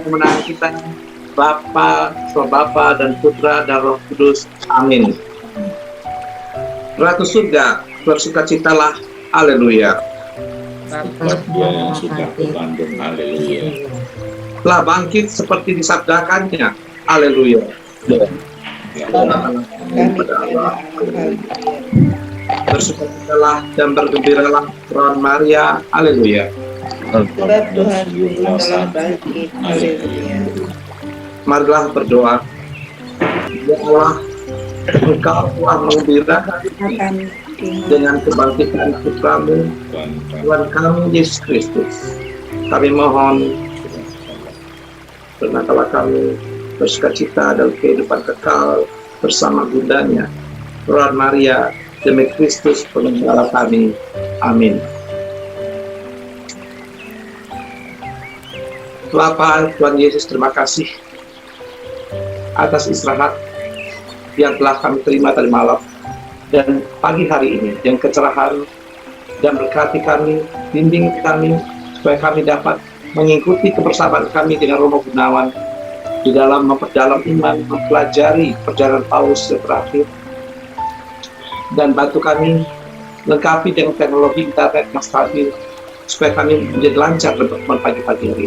kemenangan kita, Bapa, Bapa dan Putra dan Roh Kudus. Amin. Ratu surga, bersukacitalah. Haleluya. Sebab Dia yang sudah berkandung. Haleluya. Telah bangkit seperti disabdakannya. Haleluya. Bersukacitalah dan bergembiralah Tuhan Maria. Haleluya. Sebab Tuhan telah bangkit. Haleluya. Marilah berdoa. Ya Allah, Engkau telah mengembirakan kami dengan kebangkitan Putramu, Tuhan kami Yesus Kristus. Kami mohon, bernakalah kami bersukacita dalam kehidupan kekal bersama Bundanya, Tuhan Maria, demi Kristus penggembala kami. Amin. Bapa Tuhan Yesus, terima kasih atas istirahat yang telah kami terima tadi malam dan pagi hari ini, dan kecerahan dan berkati kami, bimbing kami supaya kami dapat mengikuti kebersamaan kami dengan Romo Gunawan di dalam memperdalam iman, mempelajari perjalanan Paulus yang terakhir, dan bantu kami lengkapi dengan teknologi internet yang stabil supaya kami menjadi lancar dalam pagi-pagi hari ini.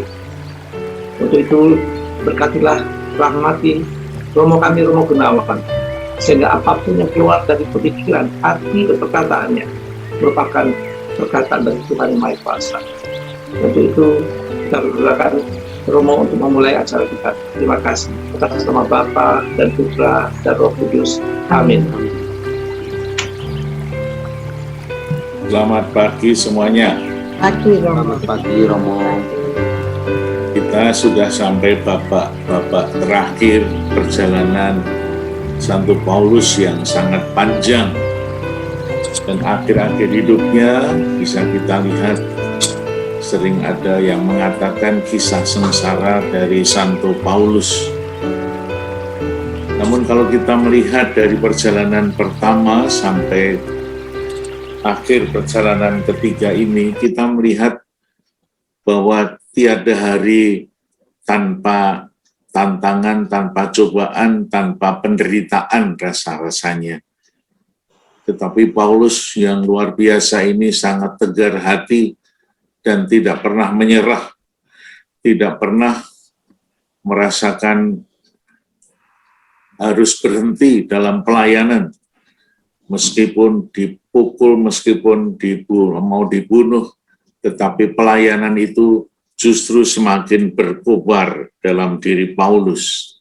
Untuk itu berkatilah, rahmati Romo kami, Romo Gunawan, sehingga apapun yang keluar dari pemikiran, hati, dan perkataannya merupakan perkataan dari Tuhan Yang Maha Kuasa. Untuk itu kita berdoakan Romo untuk memulai acara kita. Terima kasih atas nama Bapa dan Putra dan Roh Kudus. Amin. Selamat pagi semuanya. Selamat pagi Romo. Kita sudah sampai babak terakhir perjalanan Santo Paulus yang sangat panjang, dan akhir-akhir hidupnya bisa kita lihat sering ada yang mengatakan kisah sengsara dari Santo Paulus. Namun kalau kita melihat dari perjalanan pertama sampai akhir perjalanan ketiga ini, kita melihat bahwa tiada hari tanpa tantangan, tanpa cobaan, tanpa penderitaan rasa-rasanya. Tetapi Paulus yang luar biasa ini sangat tegar hati dan tidak pernah menyerah, tidak pernah merasakan harus berhenti dalam pelayanan. Meskipun dipukul, meskipun mau dibunuh, tetapi pelayanan itu justru semakin berkobar dalam diri Paulus.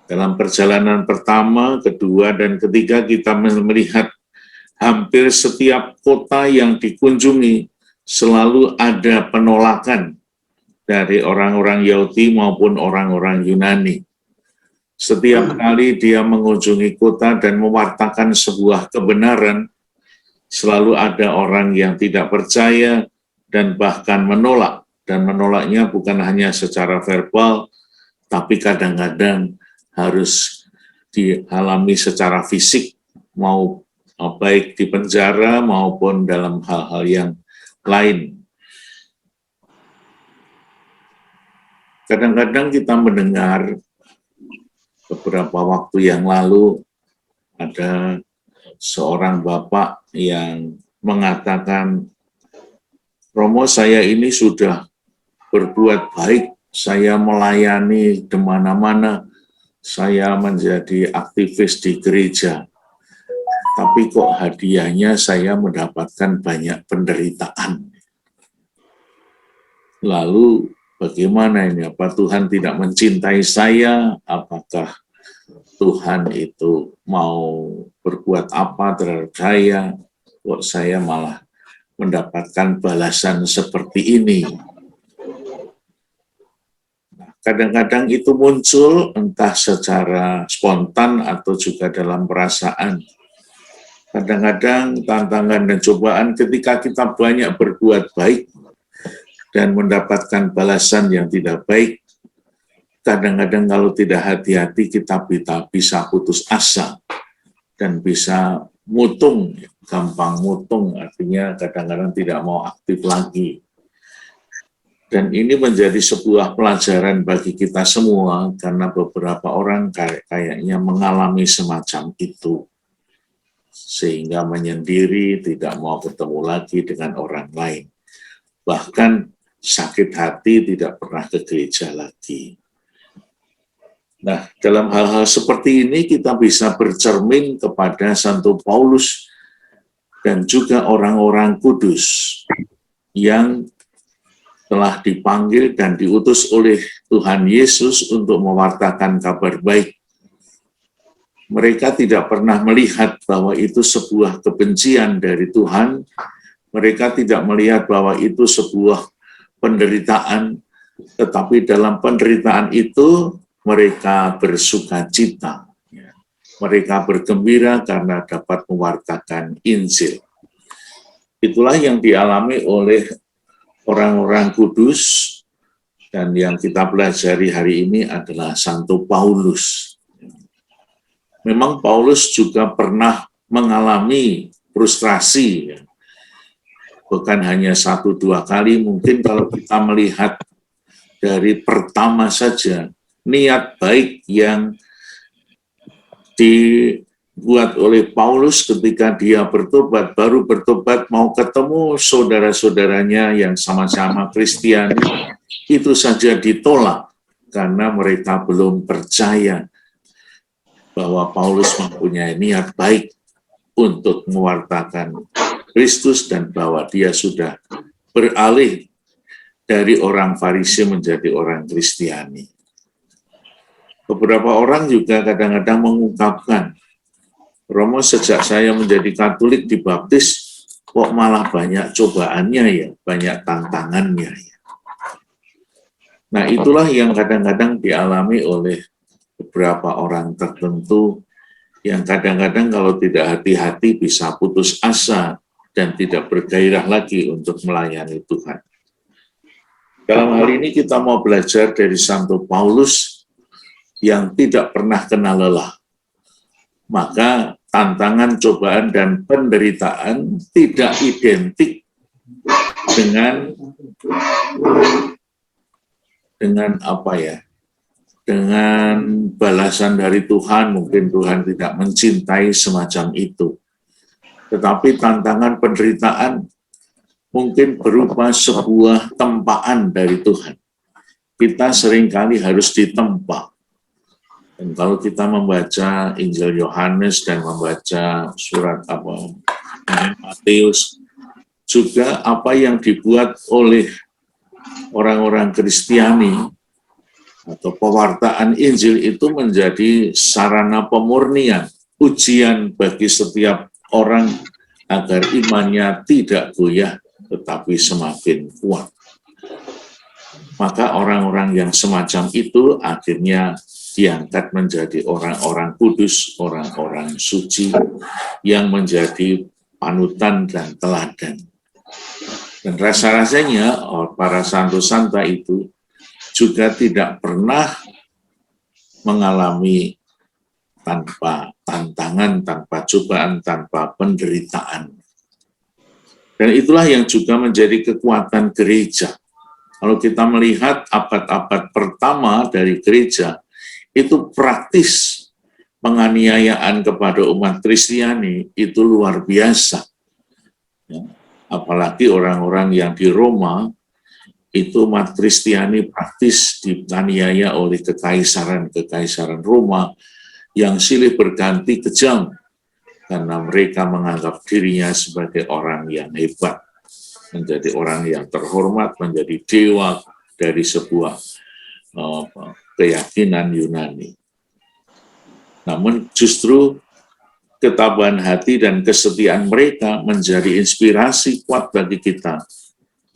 Dalam perjalanan pertama, kedua, dan ketiga kita melihat hampir setiap kota yang dikunjungi selalu ada penolakan dari orang-orang Yahudi maupun orang-orang Yunani. Setiap kali dia mengunjungi kota dan mewartakan sebuah kebenaran, selalu ada orang yang tidak percaya dan bahkan menolak. Dan menolaknya bukan hanya secara verbal, tapi kadang-kadang harus dialami secara fisik, mau baik di penjara maupun dalam hal-hal yang lain. Kadang-kadang kita mendengar beberapa waktu yang lalu ada seorang bapak yang mengatakan, Romo, saya ini sudah berbuat baik, saya melayani di mana-mana, saya menjadi aktivis di gereja, tapi kok hadiahnya saya mendapatkan banyak penderitaan. Lalu bagaimana ini? Apa Tuhan tidak mencintai saya? Apakah Tuhan itu mau berbuat apa terhadap saya? Kok saya malah mendapatkan balasan seperti ini? Kadang-kadang itu muncul entah secara spontan atau juga dalam perasaan. Kadang-kadang tantangan dan cobaan ketika kita banyak berbuat baik dan mendapatkan balasan yang tidak baik, kadang-kadang kalau tidak hati-hati kita bisa putus asa dan bisa mutung, gampang mutung, artinya kadang-kadang tidak mau aktif lagi. Dan ini menjadi sebuah pelajaran bagi kita semua, karena beberapa orang kayaknya mengalami semacam itu, sehingga menyendiri, tidak mau ketemu lagi dengan orang lain. Bahkan sakit hati, tidak pernah ke gereja lagi. Nah, dalam hal-hal seperti ini kita bisa bercermin kepada Santo Paulus dan juga orang-orang kudus yang telah dipanggil dan diutus oleh Tuhan Yesus untuk mewartakan kabar baik. Mereka tidak pernah melihat bahwa itu sebuah kebencian dari Tuhan. Mereka tidak melihat bahwa itu sebuah penderitaan, tetapi dalam penderitaan itu mereka bersukacita. Mereka bergembira karena dapat mewartakan Injil. Itulah yang dialami oleh orang-orang kudus, dan yang kita pelajari hari ini adalah Santo Paulus. Memang Paulus juga pernah mengalami frustrasi, bukan hanya 1-2 kali. Mungkin kalau kita melihat dari pertama saja, niat baik yang dibuat oleh Paulus ketika dia bertobat, baru bertobat mau ketemu saudara-saudaranya yang sama-sama Kristiani, itu saja ditolak karena mereka belum percaya bahwa Paulus mempunyai niat baik untuk mewartakan Kristus dan bahwa dia sudah beralih dari orang Farisi menjadi orang Kristiani. Beberapa orang juga kadang-kadang mengungkapkan, Romo, sejak saya menjadi Katolik dibaptis, kok malah banyak cobaannya ya, banyak tantangannya ya. Nah, itulah yang kadang-kadang dialami oleh beberapa orang tertentu yang kadang-kadang kalau tidak hati-hati bisa putus asa dan tidak bergairah lagi untuk melayani Tuhan. Dalam hal ini kita mau belajar dari Santo Paulus yang tidak pernah kenal lelah. Maka tantangan, cobaan, dan penderitaan tidak identik dengan apa ya? Dengan balasan dari Tuhan. Mungkin Tuhan tidak mencintai semacam itu. Tetapi tantangan penderitaan mungkin berupa sebuah tempaan dari Tuhan. Kita seringkali harus ditempa. Dan kalau kita membaca Injil Yohanes dan membaca surat Matius, juga apa yang dibuat oleh orang-orang Kristiani atau pewartaan Injil itu menjadi sarana pemurnian, ujian bagi setiap orang agar imannya tidak goyah tetapi semakin kuat. Maka orang-orang yang semacam itu akhirnya diangkat menjadi orang-orang kudus, orang-orang suci yang menjadi panutan dan teladan. Dan rasa-rasanya para santo santa itu juga tidak pernah mengalami tanpa tantangan, tanpa cobaan, tanpa penderitaan. Dan itulah yang juga menjadi kekuatan gereja. Kalau kita melihat abad-abad pertama dari gereja, itu praktis penganiayaan kepada umat Kristiani itu luar biasa. Apalagi orang-orang yang di Roma, itu umat Kristiani praktis dianiaya oleh kekaisaran Roma yang silih berganti kejam karena mereka menganggap dirinya sebagai orang yang hebat, menjadi orang yang terhormat, menjadi dewa dari sebuah keyakinan Yunani. Namun justru ketabahan hati dan kesetiaan mereka menjadi inspirasi kuat bagi kita,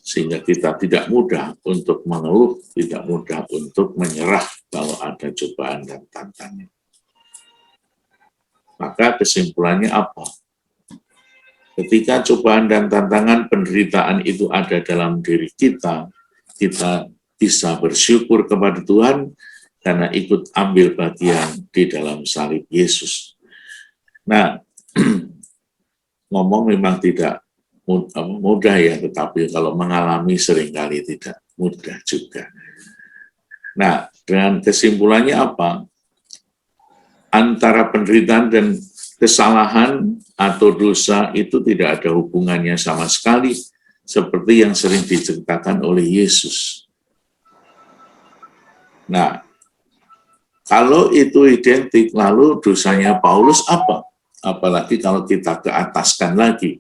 sehingga kita tidak mudah untuk mengeluh, tidak mudah untuk menyerah kalau ada cobaan dan tantangan. Maka kesimpulannya apa? Ketika cobaan dan tantangan penderitaan itu ada dalam diri kita, kita bisa bersyukur kepada Tuhan karena ikut ambil bagian di dalam salib Yesus. Nah, ngomong memang tidak mudah ya, tetapi kalau mengalami seringkali tidak. mudah juga. Nah, dengan kesimpulannya apa? Antara penderitaan dan kesalahan atau dosa itu tidak ada hubungannya sama sekali, seperti yang sering diceritakan oleh Yesus. Nah, kalau itu identik, lalu dosanya Paulus apa? Apalagi kalau kita ke ataskan lagi.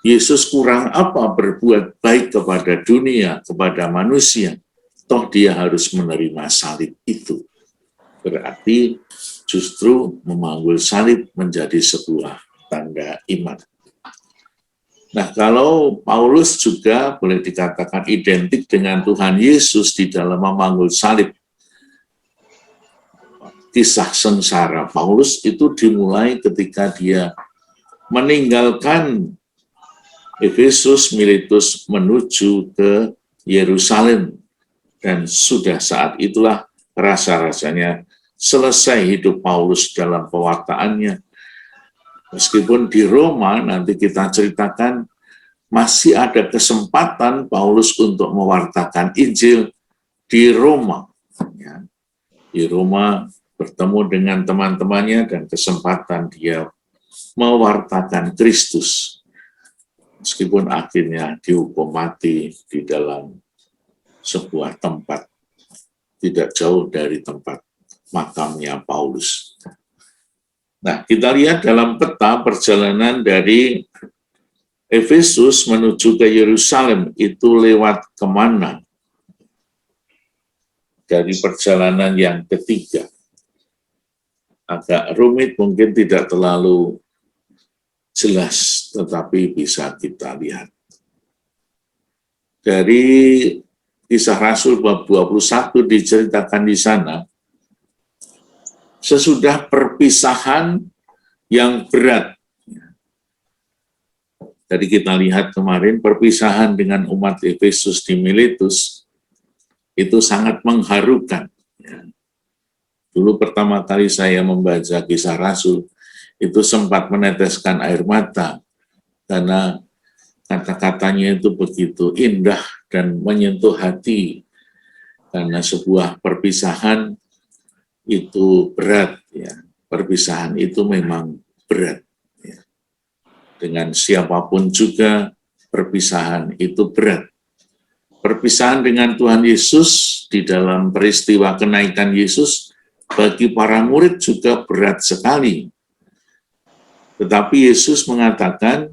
Yesus kurang apa berbuat baik kepada dunia, kepada manusia? Toh dia harus menerima salib itu. Berarti justru memanggul salib menjadi sebuah tanda iman. Nah, kalau Paulus juga boleh dikatakan identik dengan Tuhan Yesus di dalam memanggul salib. Kisah sengsara Paulus itu dimulai ketika dia meninggalkan Efesus, Miletus menuju ke Yerusalem. Dan sudah saat itulah rasa-rasanya selesai hidup Paulus dalam pewartaannya. Meskipun di Roma, nanti kita ceritakan, masih ada kesempatan Paulus untuk mewartakan Injil di Roma. Ya. Di Roma bertemu dengan teman-temannya dan kesempatan dia mewartakan Kristus. Meskipun akhirnya dihukum mati di dalam sebuah tempat, tidak jauh dari tempat makamnya Paulus. Nah, kita lihat dalam peta perjalanan dari Efesus menuju ke Yerusalem itu lewat kemana? Dari perjalanan yang ketiga. Agak rumit, mungkin tidak terlalu jelas, tetapi bisa kita lihat. Dari Kisah Rasul bab 21 diceritakan di sana, sesudah perpisahan yang berat. Jadi kita lihat kemarin perpisahan dengan umat Efesus di Miletus itu sangat mengharukan. Dulu pertama kali saya membaca Kisah Rasul, itu sempat meneteskan air mata, karena kata-katanya itu begitu indah dan menyentuh hati, karena sebuah perpisahan itu berat, ya. Perpisahan itu memang berat. Ya. Dengan siapapun juga perpisahan itu berat. Perpisahan dengan Tuhan Yesus di dalam peristiwa kenaikan Yesus bagi para murid juga berat sekali. Tetapi Yesus mengatakan,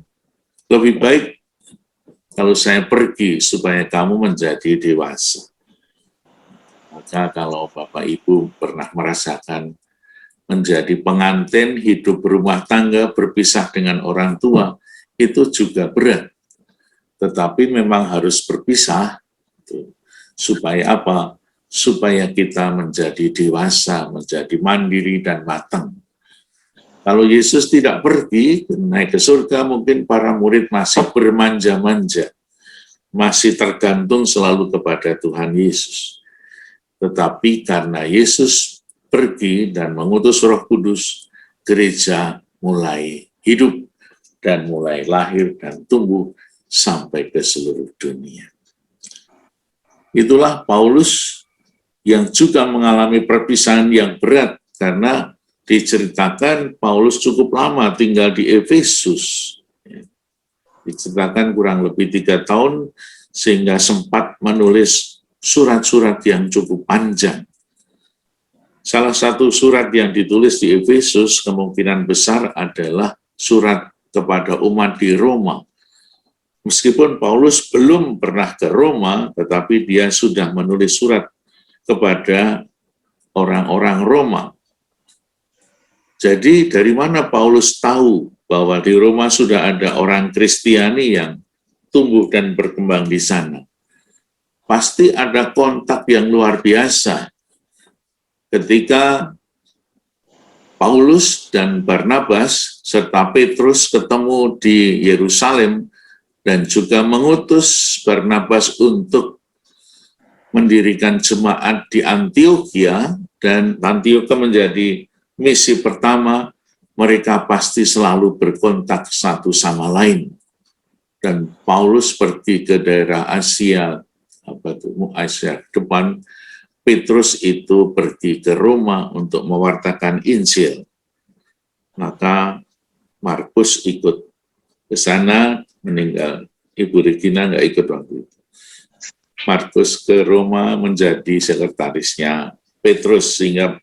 lebih baik kalau saya pergi supaya kamu menjadi dewasa. Maka kalau Bapak Ibu pernah merasakan menjadi pengantin, hidup berumah tangga, berpisah dengan orang tua, itu juga berat. Tetapi memang harus berpisah. Supaya apa? Supaya kita menjadi dewasa, menjadi mandiri dan matang. Kalau Yesus tidak pergi, naik ke surga, mungkin para murid masih bermanja-manja, masih tergantung selalu kepada Tuhan Yesus. Tetapi karena Yesus pergi dan mengutus Roh Kudus, gereja mulai hidup dan mulai lahir dan tumbuh sampai ke seluruh dunia. Itulah Paulus yang juga mengalami perpisahan yang berat, karena diceritakan Paulus cukup lama tinggal di Efesus. Diceritakan kurang lebih 3 tahun, sehingga sempat menulis surat-surat yang cukup panjang. Salah satu surat yang ditulis di Efesus kemungkinan besar adalah surat kepada umat di Roma. Meskipun Paulus belum pernah ke Roma, tetapi dia sudah menulis surat kepada orang-orang Roma. Jadi dari mana Paulus tahu bahwa di Roma sudah ada orang Kristiani yang tumbuh dan berkembang di sana? Pasti ada kontak yang luar biasa. Ketika Paulus dan Barnabas serta Petrus ketemu di Yerusalem dan juga mengutus Barnabas untuk mendirikan jemaat di Antiokhia, dan Antiokhia menjadi misi pertama, mereka pasti selalu berkontak satu sama lain. Dan Paulus pergi ke daerah Asia Asia depan, Petrus itu pergi ke Roma untuk mewartakan Injil. Maka Markus ikut ke sana, meninggal. Ibu Regina nggak ikut waktu itu. Markus ke Roma menjadi sekretarisnya Petrus, sehingga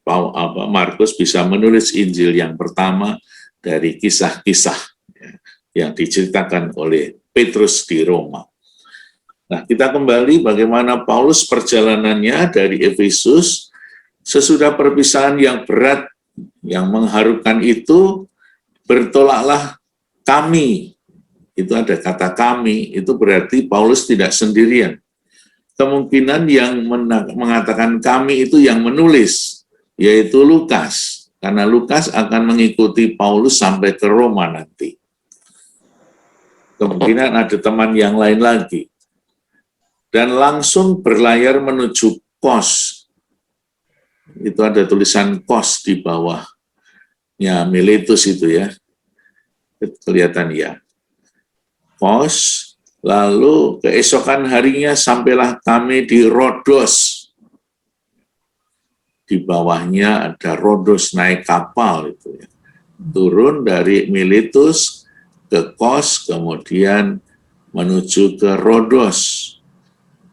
Markus bisa menulis Injil yang pertama dari kisah-kisah yang diceritakan oleh Petrus di Roma. Nah, kita kembali bagaimana Paulus perjalanannya dari Efesus sesudah perpisahan yang berat, yang mengharukan itu, bertolaklah kami. Itu ada kata kami, itu berarti Paulus tidak sendirian. Kemungkinan yang mengatakan kami itu yang menulis, yaitu Lukas. Karena Lukas akan mengikuti Paulus sampai ke Roma nanti. Kemungkinan ada teman yang lain lagi. Dan langsung berlayar menuju Kos. Itu ada tulisan Kos di bawahnya Miletus itu ya. Kelihatan ya. Kos, lalu keesokan harinya sampailah kami di Rodos. Di bawahnya ada Rodos, naik kapal itu ya. Turun dari Miletus ke Kos, kemudian menuju ke Rodos.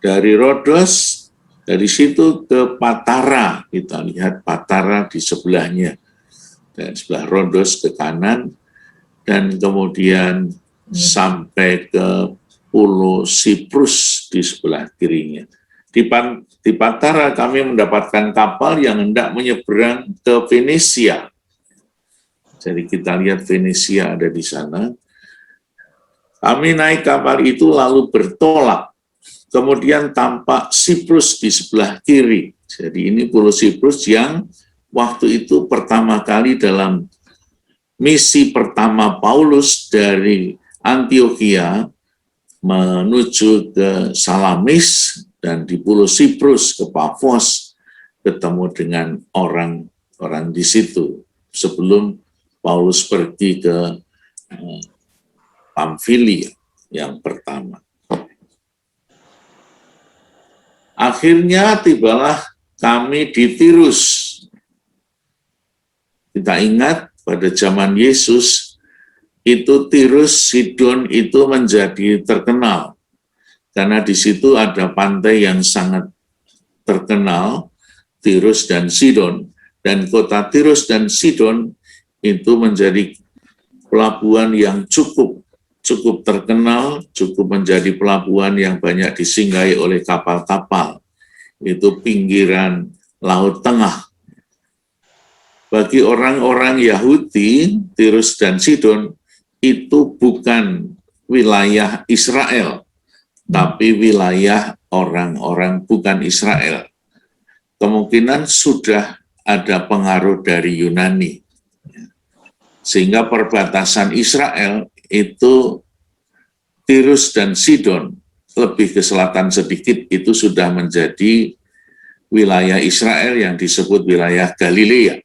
Dari Rodos, dari situ ke Patara, kita lihat Patara di sebelahnya. Dan sebelah Rodos ke kanan, dan kemudian sampai ke Pulau Siprus di sebelah kirinya. Di Patara kami mendapatkan kapal yang hendak menyeberang ke Venesia. Jadi kita lihat Venesia ada di sana. Kami naik kapal itu lalu bertolak. Kemudian tampak Siprus di sebelah kiri. Jadi ini Pulau Siprus yang waktu itu pertama kali dalam misi pertama Paulus dari Antioquia menuju ke Salamis dan di Pulau Siprus ke Pafos ketemu dengan orang-orang di situ sebelum Paulus pergi ke Pamfilia yang pertama. Akhirnya tibalah kami di Tirus. Kita ingat pada zaman Yesus, itu Tirus, Sidon itu menjadi terkenal. Karena di situ ada pantai yang sangat terkenal, Tirus dan Sidon. Dan kota Tirus dan Sidon itu menjadi pelabuhan yang cukup terkenal, cukup menjadi pelabuhan yang banyak disinggahi oleh kapal-kapal. Itu pinggiran Laut Tengah. Bagi orang-orang Yahudi, Tirus dan Sidon itu bukan wilayah Israel, tapi wilayah orang-orang bukan Israel. Kemungkinan sudah ada pengaruh dari Yunani. Sehingga perbatasan Israel itu Tirus dan Sidon, lebih ke selatan sedikit, itu sudah menjadi wilayah Israel yang disebut wilayah Galilea.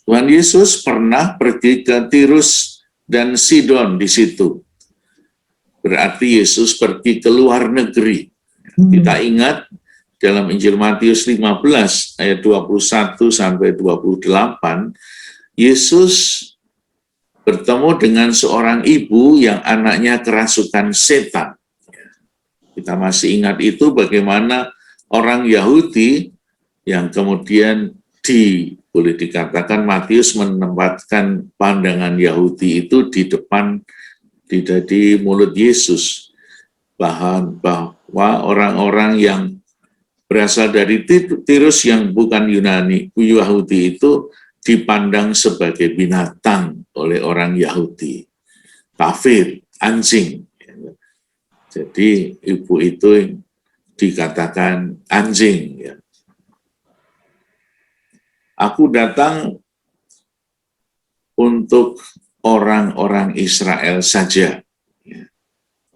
Tuhan Yesus pernah pergi ke Tirus dan Sidon di situ. Berarti Yesus pergi ke luar negeri. Kita ingat dalam Injil Matius 15 ayat 21 sampai 28, Yesus bertemu dengan seorang ibu yang anaknya kerasukan setan. Kita masih ingat itu bagaimana orang Yahudi yang kemudian boleh dikatakan Matius menempatkan pandangan Yahudi itu di depan, di mulut Yesus. Bahwa orang-orang yang berasal dari Tirus yang bukan Yahudi itu dipandang sebagai binatang oleh orang Yahudi, kafir, anjing. Jadi ibu itu dikatakan anjing. Ya. Aku datang untuk orang-orang Israel saja.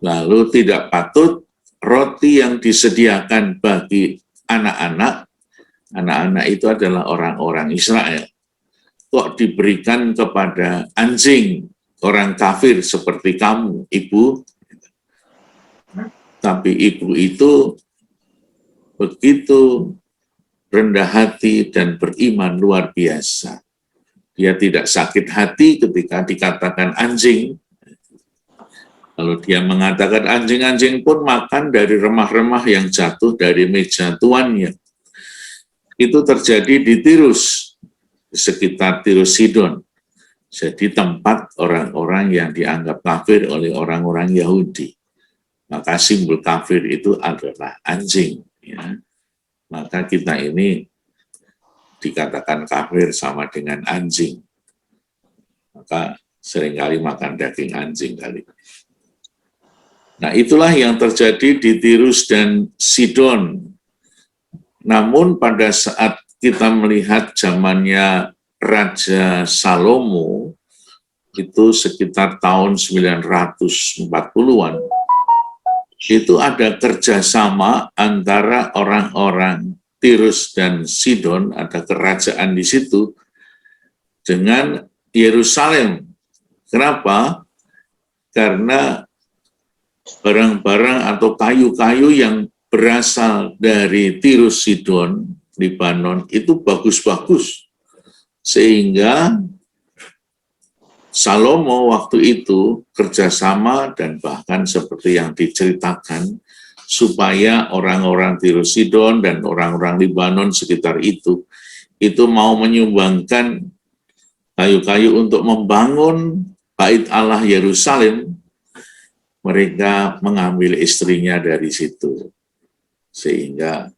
Lalu tidak patut roti yang disediakan bagi anak-anak itu adalah orang-orang Israel. Kok diberikan kepada anjing, orang kafir seperti kamu, ibu? Tapi ibu itu begitu rendah hati dan beriman luar biasa. Dia tidak sakit hati ketika dikatakan anjing. Kalau dia mengatakan anjing-anjing pun makan dari remah-remah yang jatuh dari meja tuannya. Itu terjadi di Tirus, di sekitar Tirus Sidon. Jadi tempat orang-orang yang dianggap kafir oleh orang-orang Yahudi. Maka simbol kafir itu adalah anjing. Ya. Maka kita ini dikatakan kafir sama dengan anjing. Maka seringkali makan daging anjing kali. Nah, itulah yang terjadi di Tirus dan Sidon. Namun pada saat kita melihat zamannya Raja Salomo, itu sekitar tahun 940-an, itu ada kerjasama antara orang-orang Tirus dan Sidon, ada kerajaan di situ, dengan Yerusalem. Kenapa? Karena barang-barang atau kayu-kayu yang berasal dari Tirus Sidon, Libanon, itu bagus-bagus. Sehingga Salomo waktu itu kerjasama dan bahkan seperti yang diceritakan, supaya orang-orang Tirus Sidon dan orang-orang Libanon sekitar itu mau menyumbangkan kayu-kayu untuk membangun Bait Allah Yerusalem. Mereka mengambil istrinya dari situ, sehingga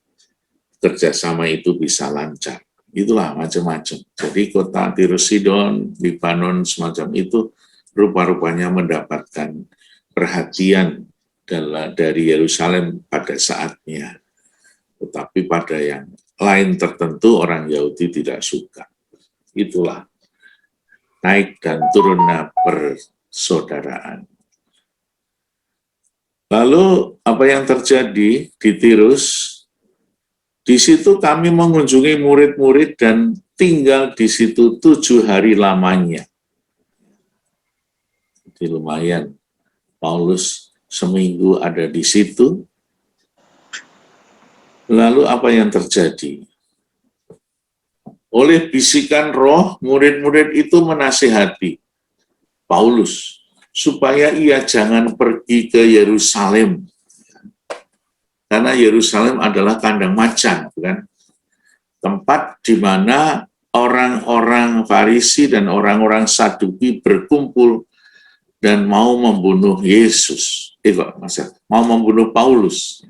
kerjasama itu bisa lancar. Itulah macam-macam. Jadi kota Tirus Sidon, Libanon, semacam itu rupa-rupanya mendapatkan perhatian dari Yerusalem pada saatnya. Tetapi pada yang lain tertentu orang Yahudi tidak suka. Itulah naik dan turunnya persaudaraan. Lalu apa yang terjadi di Tirus? Di situ kami mengunjungi murid-murid dan tinggal di situ 7 hari lamanya. Jadi lumayan, Paulus seminggu ada di situ. Lalu apa yang terjadi? Oleh bisikan roh, murid-murid itu menasihati Paulus supaya ia jangan pergi ke Yerusalem. Karena Yerusalem adalah kandang macan, bukan? Tempat di mana orang-orang Farisi dan orang-orang Saduki berkumpul dan mau membunuh Yesus. Mau membunuh Paulus.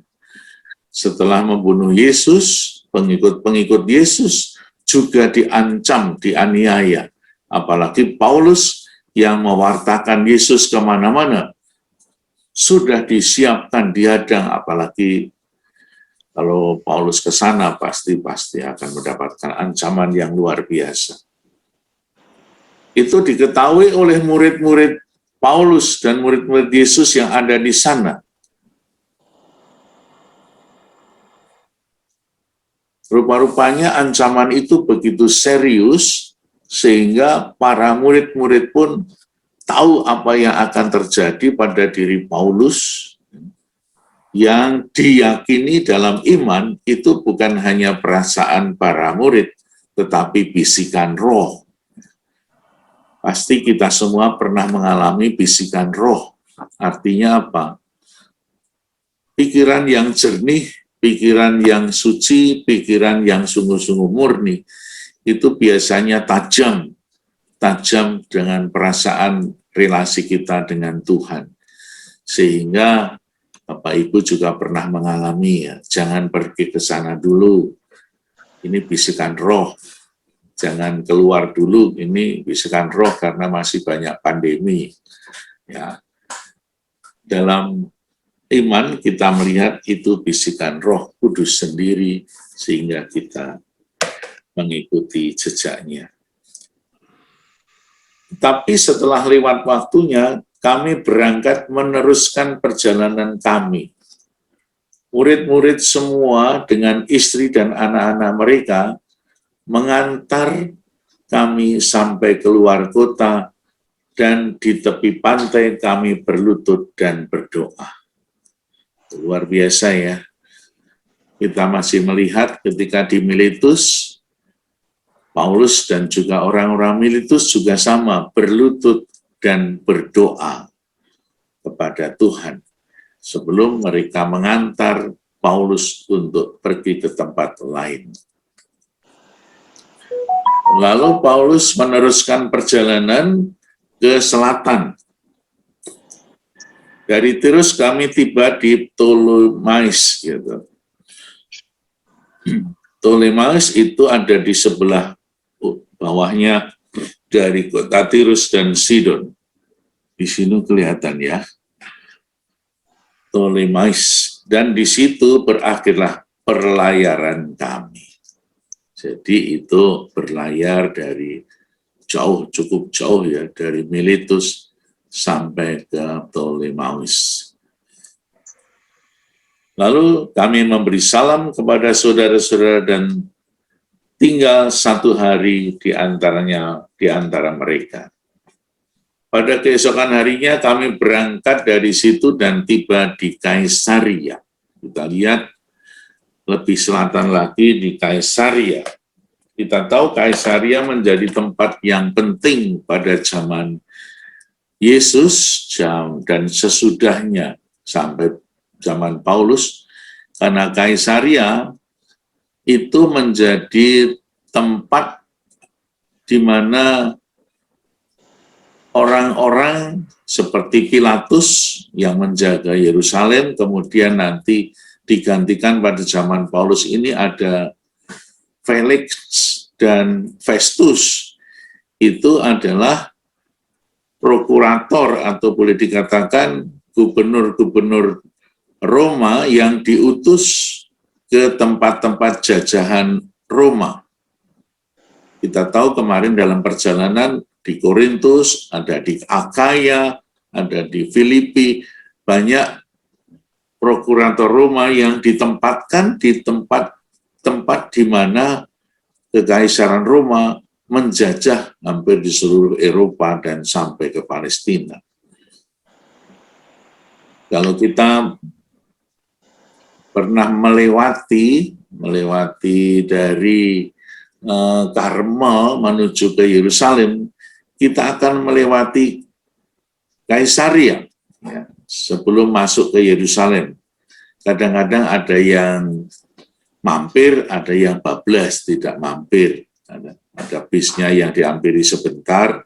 Setelah membunuh Yesus, pengikut-pengikut Yesus juga diancam, dianiaya. Apalagi Paulus yang mewartakan Yesus kemana-mana, sudah disiapkan dihadang, apalagi kalau Paulus ke sana pasti akan mendapatkan ancaman yang luar biasa. Itu diketahui oleh murid-murid Paulus dan murid-murid Yesus yang ada di sana. Rupa-rupanya ancaman itu begitu serius sehingga para murid-murid pun tahu apa yang akan terjadi pada diri Paulus, yang diyakini dalam iman itu bukan hanya perasaan para murid, tetapi bisikan roh. Pasti kita semua pernah mengalami bisikan roh. Artinya apa? Pikiran yang jernih, pikiran yang suci, pikiran yang sungguh-sungguh murni, itu biasanya tajam dengan perasaan relasi kita dengan Tuhan. Sehingga Bapak Ibu juga pernah mengalami, ya, jangan pergi ke sana dulu. Ini bisikan roh. Jangan keluar dulu, ini bisikan roh karena masih banyak pandemi. Ya. Dalam iman kita melihat itu bisikan Roh Kudus sendiri sehingga kita mengikuti jejaknya. Tapi setelah lewat waktunya, kami berangkat meneruskan perjalanan kami. Murid-murid semua dengan istri dan anak-anak mereka mengantar kami sampai keluar kota, dan di tepi pantai kami berlutut dan berdoa. Luar biasa ya. kita masih melihat ketika di Miletus, Paulus dan juga orang-orang Miletus juga sama, berlutut dan berdoa kepada Tuhan sebelum mereka mengantar Paulus untuk pergi ke tempat lain. Lalu Paulus meneruskan perjalanan ke selatan. Dari Tirus kami tiba di Ptolemais. Gitu. Ptolemais itu ada di sebelah bawahnya dari kota Tirus dan Sidon. Di sini kelihatan ya. Ptolemais. Dan di situ berakhirlah perlayaran kami. Jadi itu berlayar dari jauh, cukup jauh ya, dari Miletus sampai ke Ptolemais. Lalu kami memberi salam kepada saudara-saudara dan tinggal 1 hari di antara mereka. Pada keesokan harinya kami berangkat dari situ dan tiba di Kaisaria. Kita lihat lebih selatan lagi di Kaisaria. Kita tahu Kaisaria menjadi tempat yang penting pada zaman Yesus dan sesudahnya sampai zaman Paulus, karena Kaisaria itu menjadi tempat di mana orang-orang seperti Pilatus yang menjaga Yerusalem, kemudian nanti digantikan pada zaman Paulus ini ada Felix dan Festus. Itu adalah prokurator atau boleh dikatakan gubernur-gubernur Roma yang diutus ke tempat-tempat jajahan Roma. Kita tahu kemarin dalam perjalanan di Korintus, ada di Akaya, ada di Filipi, banyak prokurator Roma yang ditempatkan di tempat di mana Kekaisaran Roma menjajah hampir di seluruh Eropa dan sampai ke Palestina. Kalau kita pernah melewati dari Karmel menuju ke Yerusalem, kita akan melewati Kaisaria ya, sebelum masuk ke Yerusalem. Kadang-kadang ada yang mampir, ada yang bablas tidak mampir. Ada bisnya yang dihampiri sebentar.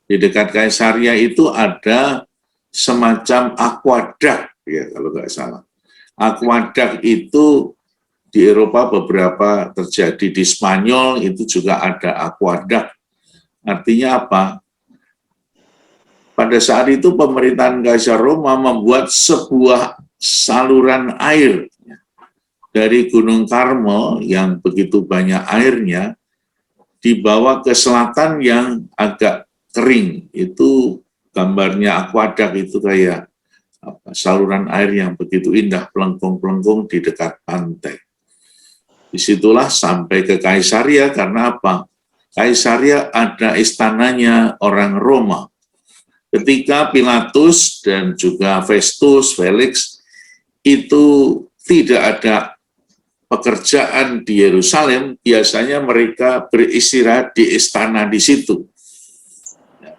Di dekat Kaisaria itu ada semacam aqueduct, ya kalau nggak salah. Aqueduct itu di Eropa beberapa terjadi, di Spanyol itu juga ada aqueduct. Artinya apa? Pada saat itu pemerintahan Kaisar Roma membuat sebuah saluran air dari Gunung Karmel yang begitu banyak airnya dibawa ke selatan yang agak kering. Itu gambarnya aqueduct itu kayak saluran air yang begitu indah, pelengkung-pelengkung di dekat pantai. Disitulah sampai ke Kaisaria, karena apa? Kaisaria ada istananya orang Roma. Ketika Pilatus dan juga Festus, Felix, itu tidak ada pekerjaan di Yerusalem, biasanya mereka beristirahat di istana di situ.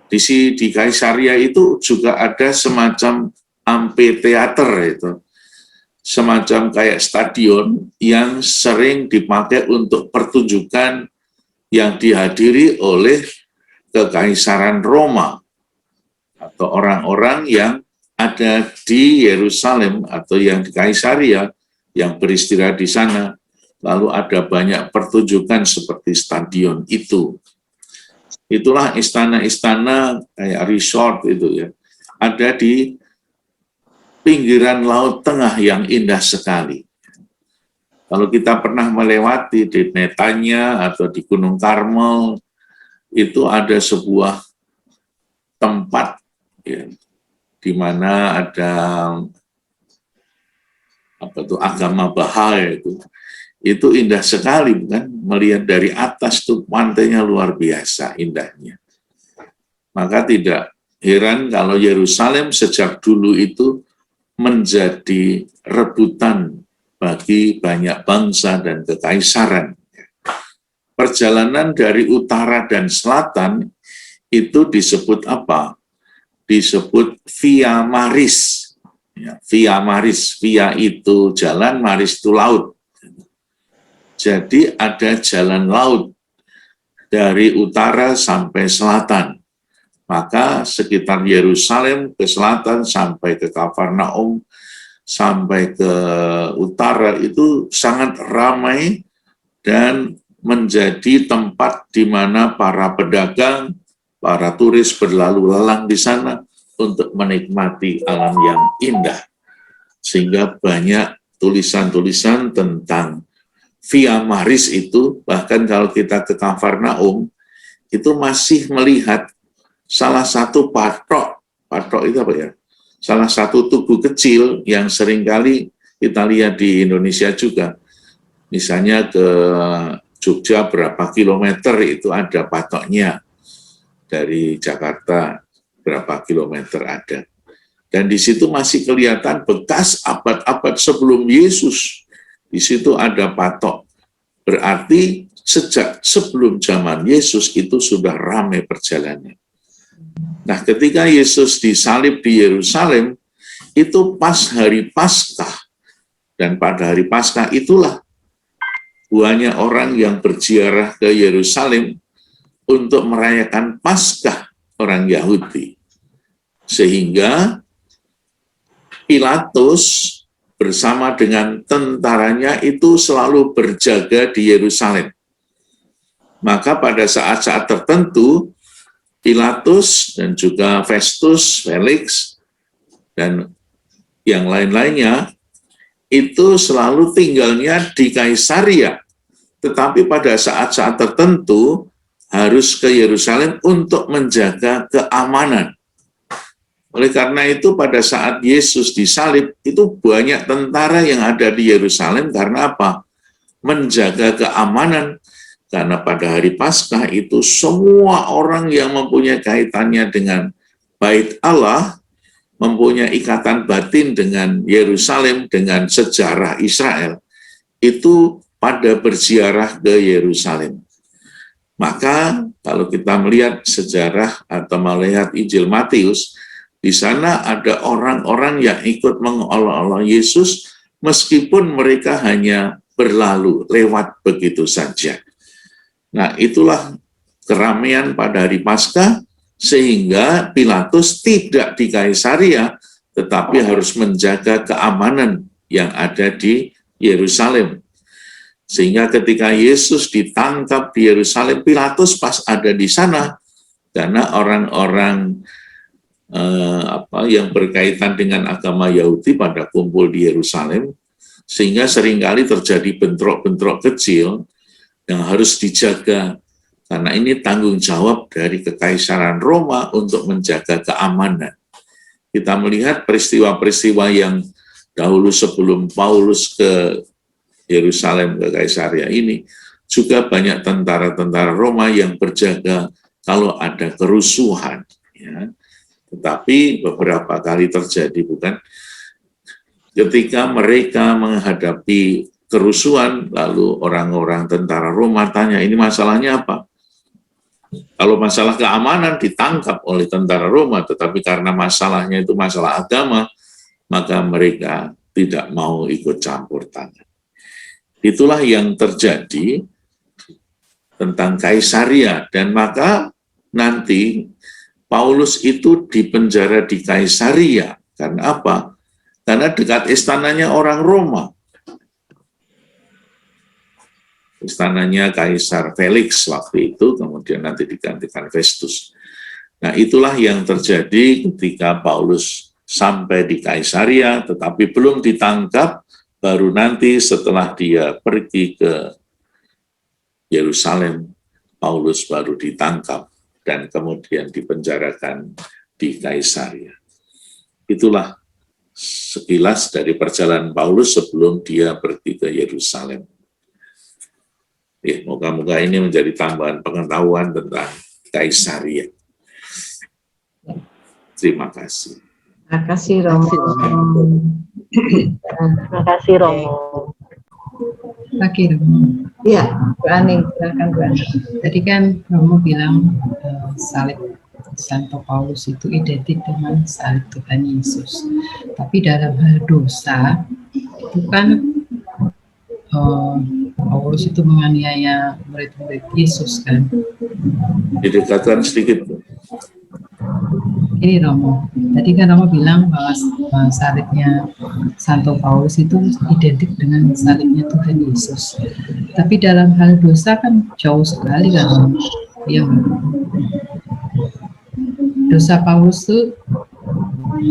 Di Kaisaria itu juga ada semacam amphitheater itu, semacam kayak stadion yang sering dipakai untuk pertunjukan yang dihadiri oleh Kekaisaran Roma atau orang-orang yang ada di Yerusalem atau yang di Kaisaria yang beristirahat di sana. Lalu ada banyak pertunjukan seperti stadion itu. Itulah istana-istana kayak resort itu ya. Ada di pinggiran Laut Tengah yang indah sekali. Kalau kita pernah melewati di Netanya atau di Gunung Karmel, itu ada sebuah tempat ya, di mana ada agama Baha'i itu indah sekali, bukan? Melihat dari atas tuh pantainya luar biasa indahnya. Maka tidak heran kalau Yerusalem sejak dulu itu menjadi rebutan bagi banyak bangsa dan kekaisaran. Perjalanan dari utara dan selatan itu disebut apa? Disebut Via Maris. Ya, Via Maris, Via itu jalan, Maris itu laut. Jadi ada jalan laut dari utara sampai selatan. Maka sekitar Yerusalem ke selatan sampai ke Kafarnaum, sampai ke utara itu sangat ramai dan menjadi tempat di mana para pedagang, para turis berlalu lalang di sana untuk menikmati alam yang indah. Sehingga banyak tulisan-tulisan tentang Via Maris itu, bahkan kalau kita ke Kafarnaum, itu masih melihat salah satu patok itu apa ya? Salah satu tugu kecil yang seringkali kita lihat di Indonesia juga. Misalnya ke Jogja berapa kilometer itu ada patoknya, dari Jakarta berapa kilometer ada. Dan di situ masih kelihatan bekas abad-abad sebelum Yesus. Di situ ada patok. Berarti sejak sebelum zaman Yesus itu sudah ramai perjalanan. Nah, ketika Yesus disalib di Yerusalem, itu pas hari Paskah. Dan pada hari Paskah itulah banyak orang yang berziarah ke Yerusalem untuk merayakan Paskah orang Yahudi. Sehingga Pilatus bersama dengan tentaranya itu selalu berjaga di Yerusalem. Maka pada saat-saat tertentu, Pilatus dan juga Festus, Felix, dan yang lain-lainnya, itu selalu tinggalnya di Kaisaria. Tetapi pada saat-saat tertentu harus ke Yerusalem untuk menjaga keamanan. Oleh karena itu pada saat Yesus disalib, itu banyak tentara yang ada di Yerusalem karena apa? Menjaga keamanan. Karena pada hari Paskah itu semua orang yang mempunyai kaitannya dengan Bait Allah, mempunyai ikatan batin dengan Yerusalem, dengan sejarah Israel, itu pada berziarah ke Yerusalem. Maka kalau kita melihat sejarah atau melihat Injil Matius, di sana ada orang-orang yang ikut mengolok-olok Yesus meskipun mereka hanya berlalu lewat begitu saja. Nah, itulah keramaian pada hari Paskah sehingga Pilatus tidak di Kaisaria tetapi harus menjaga keamanan yang ada di Yerusalem. Sehingga ketika Yesus ditangkap di Yerusalem, Pilatus pas ada di sana karena orang-orang yang berkaitan dengan agama Yahudi pada kumpul di Yerusalem, sehingga seringkali terjadi bentrok-bentrok kecil yang harus dijaga karena ini tanggung jawab dari Kekaisaran Roma untuk menjaga keamanan. Kita melihat peristiwa-peristiwa yang dahulu sebelum Paulus ke Yerusalem ke Kaisaria ini, juga banyak tentara-tentara Roma yang berjaga kalau ada kerusuhan. Ya. Tetapi beberapa kali terjadi, bukan? Ketika mereka menghadapi kerusuhan, lalu orang-orang tentara Roma tanya, ini masalahnya apa? Kalau masalah keamanan ditangkap oleh tentara Roma, tetapi karena masalahnya itu masalah agama, maka mereka tidak mau ikut campur tangan. Itulah yang terjadi tentang Kaisaria, dan maka nanti Paulus itu dipenjara di Kaisaria. Karena apa? Karena dekat istananya orang Roma. Istananya Kaisar Felix waktu itu, kemudian nanti digantikan Festus. Nah, itulah yang terjadi ketika Paulus sampai di Kaisaria, tetapi belum ditangkap, baru nanti setelah dia pergi ke Yerusalem, Paulus baru ditangkap dan kemudian dipenjarakan di Kaisaria. Itulah sekilas dari perjalanan Paulus sebelum dia pergi ke Yerusalem. Ya, moga-moga ini menjadi tambahan pengetahuan tentang Kaisaria. Terima kasih. Terima kasih Romo. Terima kasih Romo. Lagi Romo. Iya, Bu Aning, silakan Bu Aning. Tadi kan Romo bilang salib Santo Paulus itu identik dengan salib Tuhan Yesus. Tapi dalam hal dosa, itu kan Paulus itu menganiaya murid-murid Yesus kan. Didekatkan sedikit. Ini Romo, tadi kan Romo bilang bahwa salibnya Santo Paulus itu identik dengan salibnya Tuhan Yesus. Tapi dalam hal dosa kan jauh sekali kan Romo. Yang dosa Paulus itu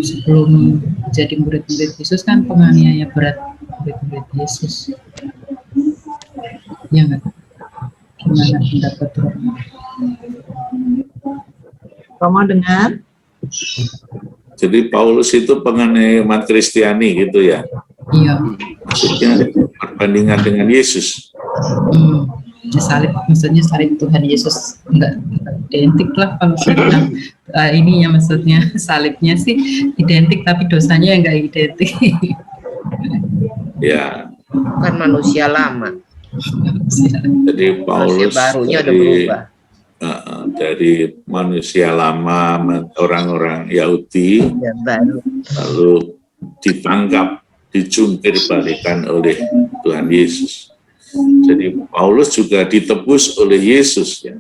sebelum jadi murid-murid Yesus kan penganiaya berat murid-murid Yesus. Ya nggak? Gimana pendapat Romo? Romo dengar? Jadi Paulus itu penganiaya umat Kristiani gitu ya. Iya. Maksudnya perbandingan dengan Yesus. Salib, maksudnya salib Tuhan Yesus enggak identik lah kalau saya bilang ini ya, maksudnya salibnya sih identik tapi dosanya enggak identik. Ya. Kan manusia lama. Jadi Paulus barunya udah berubah. Dari manusia lama, orang-orang Yahudi, lalu ditangkap, dicungkir balikan oleh Tuhan Yesus. Jadi Paulus juga ditebus oleh Yesus, ya.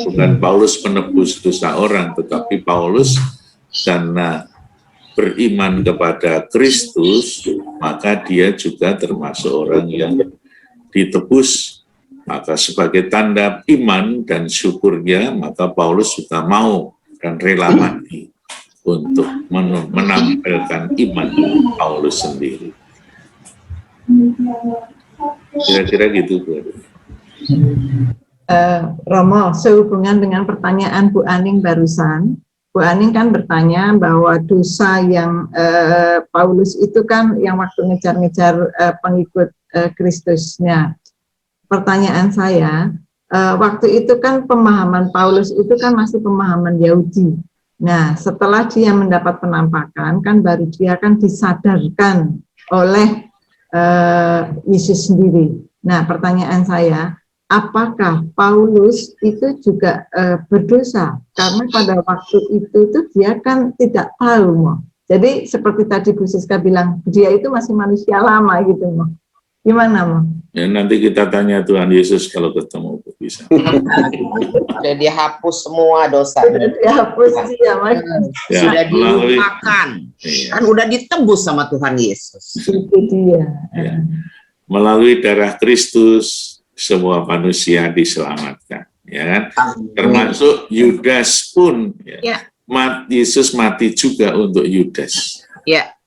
Bukan Paulus penebus dosa orang, tetapi Paulus karena beriman kepada Kristus, maka dia juga termasuk orang yang ditebus. Maka sebagai tanda iman dan syukurnya, maka Paulus sudah mau dan rela mati untuk menampilkan iman Paulus sendiri. Kira-kira gitu, Bu. Romo, sehubungan dengan pertanyaan Bu Aning barusan, Bu Aning kan bertanya bahwa dosa yang Paulus itu kan yang waktu ngejar-ngejar pengikut Kristusnya. Pertanyaan saya, waktu itu kan pemahaman Paulus itu kan masih pemahaman Yahudi. Nah, setelah dia mendapat penampakan, kan baru dia kan disadarkan oleh Yesus sendiri. Nah, pertanyaan saya, apakah Paulus itu juga berdosa? Karena pada waktu itu tuh dia kan tidak tahu, Mo. Jadi seperti tadi Bu Siska bilang, dia itu masih manusia lama gitu, Mo. Gimana, Mo? Ya, nanti kita tanya Tuhan Yesus kalau ketemu, bisa. Sudah dihapus semua dosa. Sudah dihapus ya, Mas. Ya, sudah dilupakan. Iya. Kan udah ditebus sama Tuhan Yesus. Itu dia. Ya. Melalui darah Kristus, semua manusia diselamatkan. Ya kan? Termasuk Yudas pun. Ya. Yesus mati juga untuk Yudas. Ya.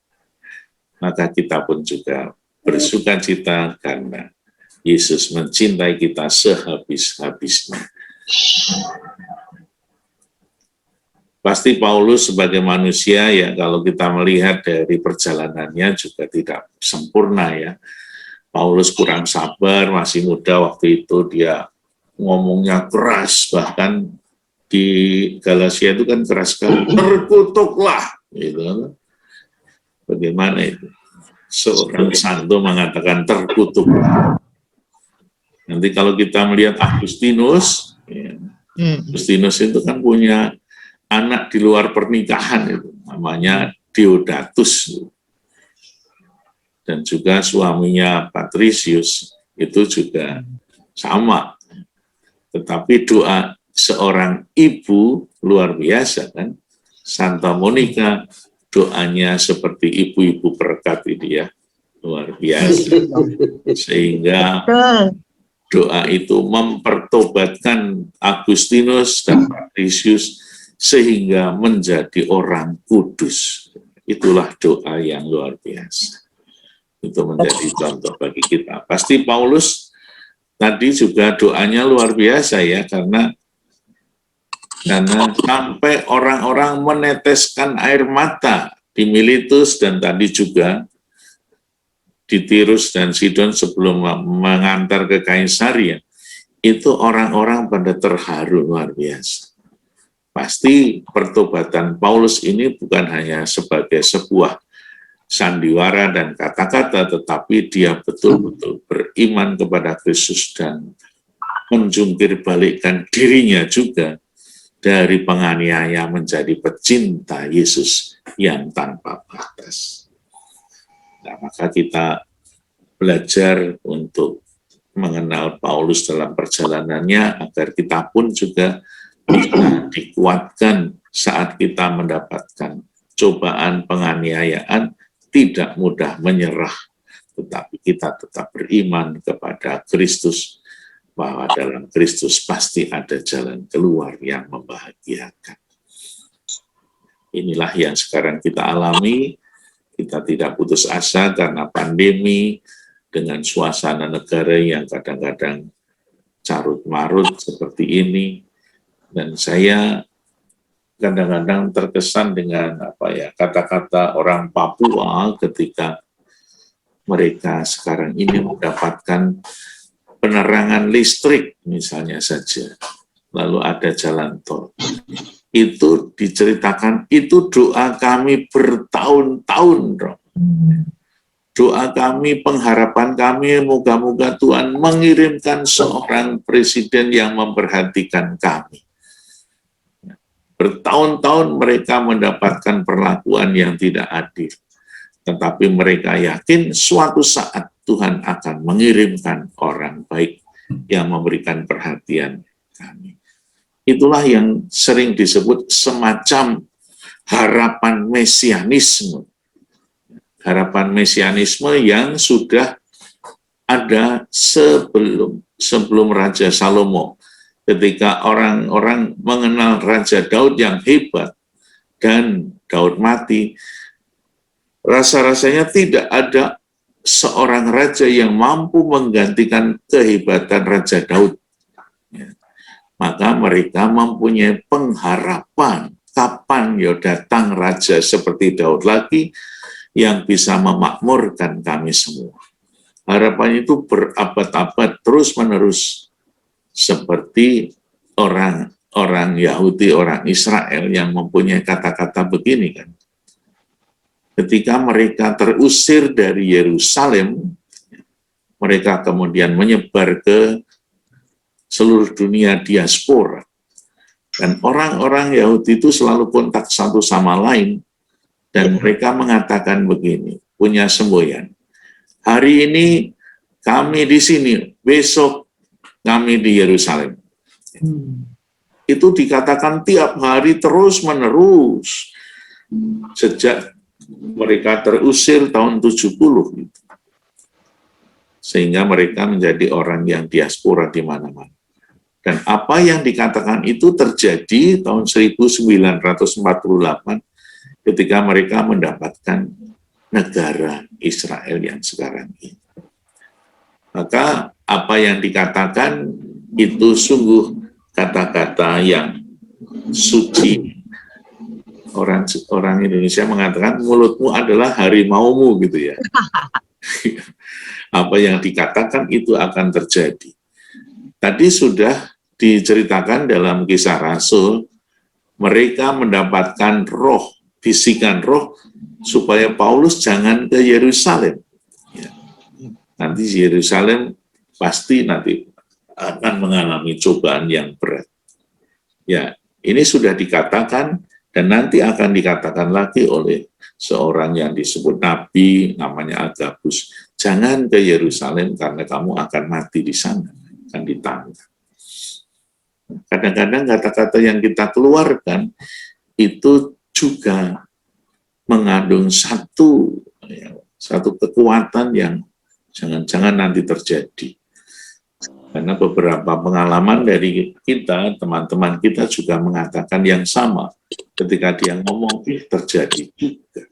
Maka kita pun juga bersukacita karena Yesus mencintai kita sehabis-habisnya. Pasti Paulus sebagai manusia ya, kalau kita melihat dari perjalanannya juga tidak sempurna ya. Paulus kurang sabar, masih muda waktu itu, dia ngomongnya keras, bahkan di Galatia itu kan keras sekali, terkutuklah gitu. Bagaimana itu? Seorang santo mengatakan terkutuk. Nanti kalau kita melihat Agustinus, ya, Agustinus itu kan punya anak di luar pernikahan, itu namanya Deodatus, dan juga suaminya Patricius itu juga sama. Tetapi doa seorang ibu luar biasa kan, Santa Monica, doanya seperti ibu-ibu perekat ini ya, luar biasa. Sehingga doa itu mempertobatkan Agustinus dan Patricius sehingga menjadi orang kudus. Itulah doa yang luar biasa. Itu menjadi contoh bagi kita. Pasti Paulus tadi juga doanya luar biasa ya, karena sampai orang-orang meneteskan air mata di Miletus dan tadi juga di Tirus dan Sidon sebelum mengantar ke Kaisaria, itu orang-orang pada terharu luar biasa. pasti pertobatan Paulus ini bukan hanya sebagai sebuah sandiwara dan kata-kata, tetapi dia betul-betul beriman kepada Kristus dan menjungkir balikkan dirinya juga dari penganiaya menjadi pecinta Yesus yang tanpa batas. Nah, maka kita belajar untuk mengenal Paulus dalam perjalanannya agar kita pun juga bisa dikuatkan saat kita mendapatkan cobaan penganiayaan, tidak mudah menyerah, tetapi kita tetap beriman kepada Kristus, bahwa dalam Kristus pasti ada jalan keluar yang membahagiakan. Inilah yang sekarang kita alami. Kita tidak putus asa karena pandemi, dengan suasana negara yang kadang-kadang carut-marut seperti ini. Dan saya kadang-kadang terkesan dengan kata-kata orang Papua ketika mereka sekarang ini mendapatkan penerangan listrik misalnya saja, lalu ada jalan tol. Itu diceritakan, itu doa kami bertahun-tahun, doa kami, pengharapan kami, moga-moga Tuhan mengirimkan seorang presiden yang memperhatikan kami. Bertahun-tahun mereka mendapatkan perlakuan yang tidak adil. Tetapi mereka yakin suatu saat Tuhan akan mengirimkan orang baik yang memberikan perhatian kami. Itulah yang sering disebut semacam harapan mesianisme. Harapan mesianisme yang sudah ada sebelum Raja Salomo. Ketika orang-orang mengenal Raja Daud yang hebat dan Daud mati, rasa-rasanya tidak ada seorang raja yang mampu menggantikan kehebatan Raja Daud. Maka mereka mempunyai pengharapan kapan datang raja seperti Daud lagi yang bisa memakmurkan kami semua. Harapan itu berabad-abad terus-menerus, seperti orang Yahudi, orang Israel yang mempunyai kata-kata begini kan. Ketika mereka terusir dari Yerusalem, mereka kemudian menyebar ke seluruh dunia diaspora. Dan orang-orang Yahudi itu selalu kontak satu sama lain, dan mereka mengatakan begini, punya semboyan. Hari ini kami di sini, besok kami di Yerusalem. Itu dikatakan tiap hari terus-menerus sejak mereka terusir tahun 70. Sehingga mereka menjadi orang yang diaspora di mana-mana. Dan apa yang dikatakan itu terjadi tahun 1948 ketika mereka mendapatkan negara Israel yang sekarang ini. Maka apa yang dikatakan itu sungguh kata-kata yang suci. Orang Indonesia mengatakan mulutmu adalah harimaumu gitu ya. Apa yang dikatakan itu akan terjadi. Tadi sudah diceritakan dalam Kisah Rasul, mereka mendapatkan roh, bisikan roh, supaya Paulus jangan ke Yerusalem. Ya. Nanti Yerusalem pasti nanti akan mengalami cobaan yang berat. Ya, ini sudah dikatakan dan nanti akan dikatakan lagi oleh seorang yang disebut Nabi, namanya Agabus. Jangan ke Yerusalem karena kamu akan mati di sana, akan ditangkap. Kadang-kadang kata-kata yang kita keluarkan itu juga mengandung satu kekuatan yang jangan-jangan nanti terjadi. Karena beberapa pengalaman dari kita, teman-teman kita juga mengatakan yang sama. Ketika dia ngomong, terjadi juga.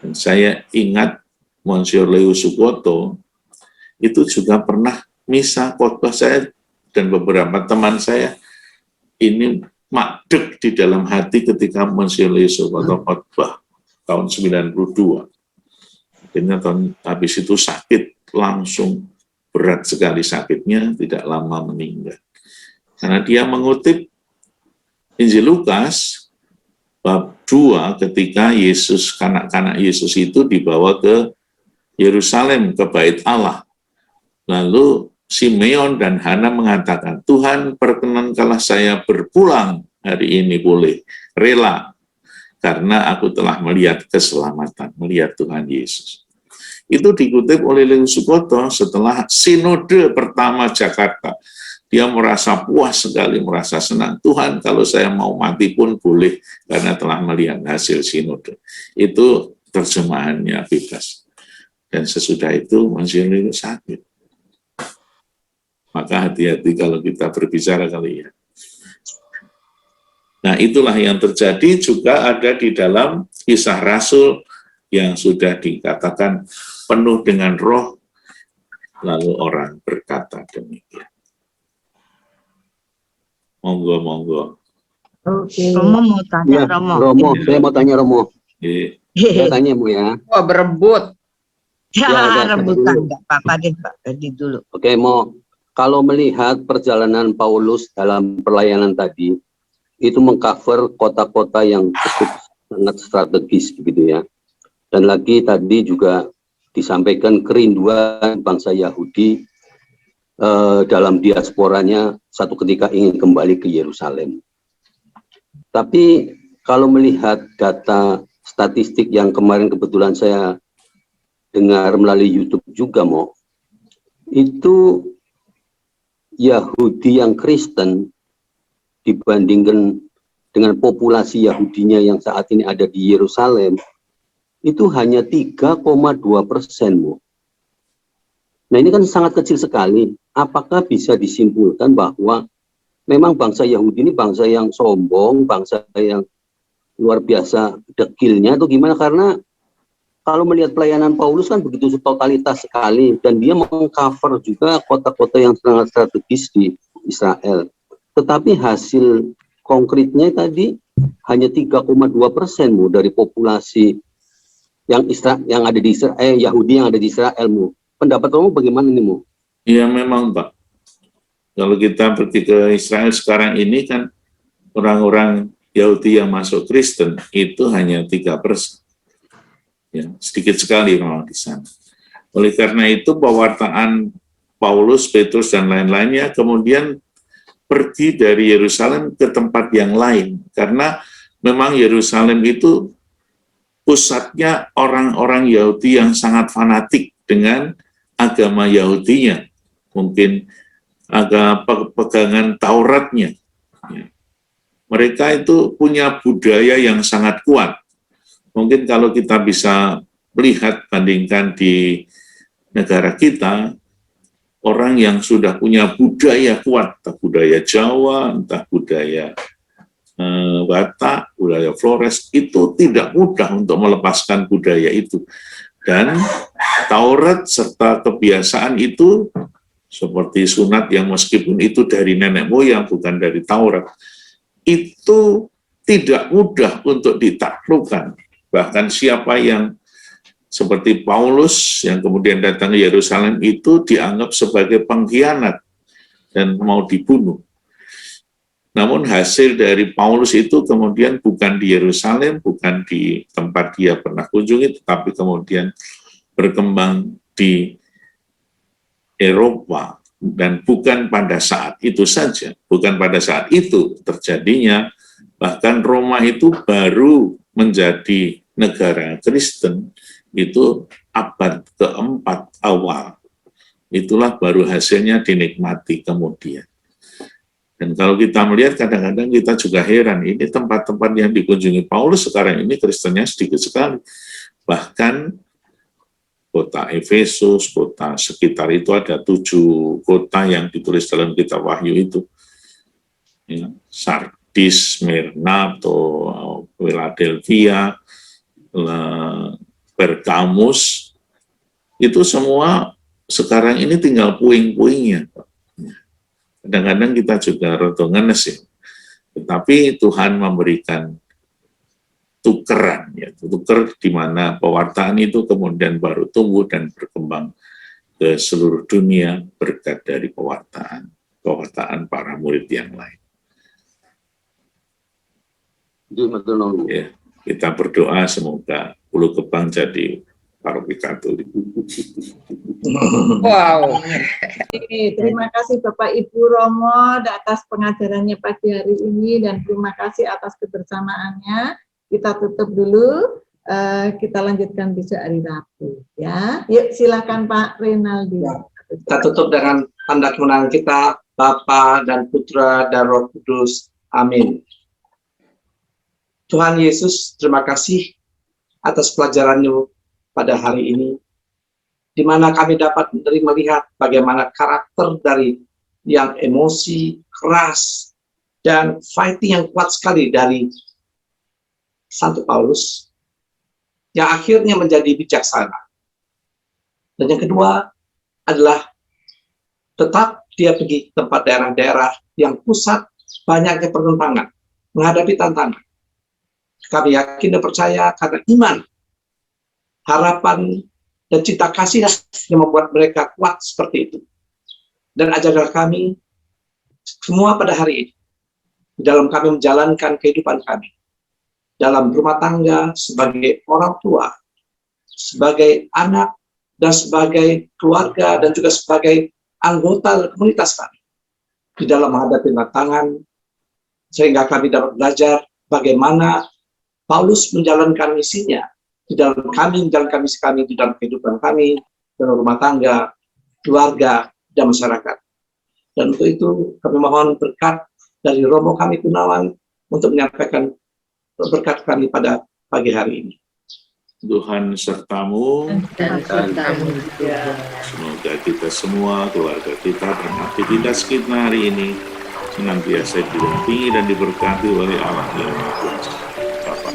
Dan saya ingat Monsieur Leo Sukoto, itu juga pernah misa khotbah saya dan beberapa teman saya, ini makdek di dalam hati ketika Monsieur Leo Sukoto khotbah tahun 92. Akhirnya habis itu sakit, langsung berat sekali sakitnya, tidak lama meninggal. Karena dia mengutip Injil Lukas bab 2 ketika Yesus, kanak-kanak Yesus itu dibawa ke Yerusalem, ke bait Allah. Lalu Simeon dan Hana mengatakan, Tuhan perkenankanlah saya berpulang hari ini boleh, rela, karena aku telah melihat keselamatan, melihat Tuhan Yesus. Itu dikutip oleh Leo Sukoto setelah sinode pertama Jakarta. Dia merasa puas sekali, merasa senang. Tuhan, kalau saya mau mati pun boleh, karena telah melihat hasil sinode. Itu terjemahannya bebas. Dan sesudah itu Monsignor itu sakit. Maka hati-hati kalau kita berbicara kali ya. Nah, itulah yang terjadi juga ada di dalam Kisah Rasul yang sudah dikatakan penuh dengan roh, lalu orang berkata demikian. Monggo. Oke. Romo mau tanya, Ya, Romo. Romo, saya mau tanya Romo. Saya tanya Bu ya. Wah, berebut. Ya, Ya, rebutan enggak apa-apa deh, Pak. Tadi dulu. Oke, kalau melihat perjalanan Paulus dalam pelayanan tadi, itu mengcover kota-kota yang cukup sangat strategis begitu ya. Dan lagi tadi juga disampaikan kerinduan bangsa Yahudi dalam diasporanya satu ketika ingin kembali ke Yerusalem. Tapi kalau melihat data statistik yang kemarin kebetulan saya dengar melalui YouTube juga, itu Yahudi yang Kristen dibandingkan dengan populasi Yahudinya yang saat ini ada di Yerusalem, itu hanya 3,2%. Nah, ini kan sangat kecil sekali. Apakah bisa disimpulkan bahwa memang bangsa Yahudi ini bangsa yang sombong, bangsa yang luar biasa dekilnya, atau gimana? Karena kalau melihat pelayanan Paulus kan begitu totalitas sekali, dan dia mengcover juga kota-kota yang sangat strategis di Israel. Tetapi hasil konkretnya tadi hanya 3,2% dari populasi yang ada di Israel, Yahudi yang ada di Israel. Pendapat kamu bagaimana nih, Ya memang Pak, kalau kita pergi ke Israel sekarang ini kan orang-orang Yahudi yang masuk Kristen itu hanya 3%. Ya, sedikit sekali memang di sana. Oleh karena itu pewartaan Paulus, Petrus dan lain-lainnya kemudian pergi dari Yerusalem ke tempat yang lain, karena memang Yerusalem itu pusatnya orang-orang Yahudi yang sangat fanatik dengan agama Yahudinya, mungkin agama pegangan Tauratnya. Mereka itu punya budaya yang sangat kuat. Mungkin kalau kita bisa melihat, bandingkan di negara kita, orang yang sudah punya budaya kuat, entah budaya Jawa, entah budaya Batak, budaya Flores, itu tidak mudah untuk melepaskan budaya itu. Dan Taurat serta kebiasaan itu, seperti sunat yang meskipun itu dari nenek moyang, bukan dari Taurat, itu tidak mudah untuk ditaklukkan. Bahkan siapa yang seperti Paulus yang kemudian datang ke Yerusalem itu dianggap sebagai pengkhianat dan mau dibunuh. Namun hasil dari Paulus itu kemudian bukan di Yerusalem, bukan di tempat dia pernah kunjungi, tetapi kemudian berkembang di Eropa. Dan bukan pada saat itu saja, bukan pada saat itu terjadinya, bahkan Roma itu baru menjadi negara Kristen, itu abad keempat awal. Itulah baru hasilnya dinikmati kemudian. Dan kalau kita melihat kadang-kadang kita juga heran, ini tempat-tempat yang dikunjungi Paulus sekarang ini Kristennya sedikit sekali. Bahkan kota Efesus, kota sekitar itu ada 7 kota yang ditulis dalam kitab Wahyu itu. Ya, Sardis, Smyrna, atau Philadelphia, Pergamus, itu semua sekarang ini tinggal puing-puingnya. Kadang-kadang kita juga rada ngenes ya. Tetapi Tuhan memberikan tukeran, ya, tuker di mana pewartaan itu kemudian baru tumbuh dan berkembang ke seluruh dunia berkat dari pewartaan para murid yang lain. Nggih, matur nuwun. Ya, kita berdoa semoga Pulau Gebang jadi paroki Katolik. Wow. Oke, terima kasih Bapak Ibu Romo atas pengajarannya pagi hari ini dan terima kasih atas kebersamaannya. Kita tutup dulu, kita lanjutkan besok hari Rabu ya. Yuk silakan Pak Renaldi. Kita tutup dengan tanda kemenangan kita, Bapa dan Putra dan Roh Kudus. Amin. Tuhan Yesus, terima kasih atas pelajaran-Mu pada hari ini, di mana kami dapat melihat bagaimana karakter dari yang emosi, keras, dan fighting yang kuat sekali dari Santo Paulus, yang akhirnya menjadi bijaksana. Dan yang kedua adalah tetap dia pergi ke tempat daerah-daerah yang pusat banyaknya pertentangan, menghadapi tantangan. Kami yakin dan percaya karena iman, harapan, dan cinta kasih yang membuat mereka kuat seperti itu. Dan ajarlah kami semua pada hari ini, dalam kami menjalankan kehidupan kami, dalam rumah tangga, sebagai orang tua, sebagai anak, dan sebagai keluarga, dan juga sebagai anggota komunitas kami, di dalam menghadapi tantangan, sehingga kami dapat belajar bagaimana Paulus menjalankan misinya, di dalam kami menjalankan misi kami, di dalam kehidupan kami, dalam rumah tangga, keluarga, dan masyarakat. Dan untuk itu kami mohon berkat dari Romo kami Gunawan untuk menyampaikan berkat kami pada pagi hari ini. Tuhan sertamu, semoga kita semua, keluarga kita, dan aktivitas kita hari ini senantiasa didampingi dan diberkati oleh Allah yang Maha Kuasa. Bapa.